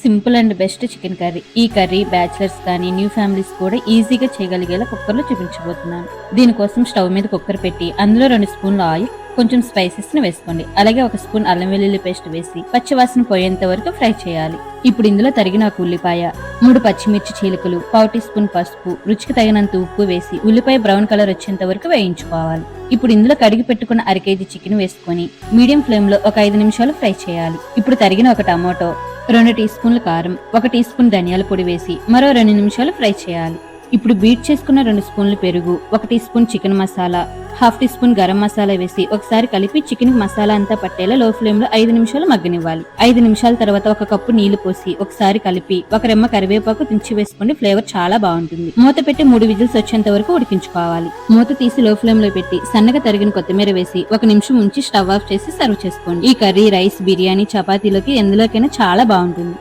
Simple and best chicken curry. ఈ curry bachelors కానీ new families కూడా ఈజీగా చేయగలిగేలా కుక్కర్లో చూపించబోతున్నాను. దీనికోసం స్టవ్ మీద కుక్కర్ పెట్టి అందులో 2 స్పూన్ల ఆయిల్, కొంచెం స్పైసెస్ ని వేసుకోండి. అలాగే 1 స్పూన్ అల్లం వెల్లుల్లి పేస్ట్ వేసి పచ్చివాసన పోయేంత వరకు ఫ్రై చేయాలి. ఇప్పుడు ఇందులో తరిగిన 1 ఉల్లిపాయ, 3 పచ్చిమిర్చి చీలికలు, 1/2 టీ స్పూన్ పసుపు, రుచికి తగినంత ఉప్పు వేసి ఉల్లిపాయ బ్రౌన్ కలర్ వచ్చేంత వరకు వేయించుకోవాలి. ఇప్పుడు ఇందులో కడిగి పెట్టుకున్న 1/2 కేజీ చికెన్ వేసుకొని మీడియం ఫ్లేమ్ లో ఒక 5 నిమిషాలు ఫ్రై చేయాలి. ఇప్పుడు తరిగిన 1 టమాటో, 2 టీ స్పూన్ల కారం, 1 టీ స్పూన్ ధనియాల పొడి వేసి మరో 2 నిమిషాలు ఫ్రై చేయాలి. ఇప్పుడు బీట్ చేసుకున్న 2 స్పూన్లు పెరుగు, 1 teaspoon chicken masala, 1/2 teaspoon garam masala వేసి ఒకసారి కలిపి చికెన్ మసాలా అంతా పట్టేలా లో ఫ్లేమ్ లో 5 నిమిషాలు మగ్గనివ్వాలి. 5 నిమిషాల తర్వాత 1 కప్పు నీళ్లు పోసి ఒకసారి కలిపి 1 రెమ్మ కరివేపాకు తుంచి వేసుకోండి. ఫ్లేవర్ చాలా బాగుంటుంది. మూత పెట్టి 3 విజిల్స్ వచ్చేంత వరకు ఉడికించుకోవాలి. మూత తీసి లో ఫ్లేమ్ లో పెట్టి సన్నగా తరిగిన కొత్తిమీర వేసి 1 నిమిషం ఉంచి స్టవ్ ఆఫ్ చేసి సర్వ్ చేసుకోండి. ఈ కర్రీ రైస్, బిర్యానీ, చపాతీలోకి ఎందులోకైనా చాలా బాగుంటుంది.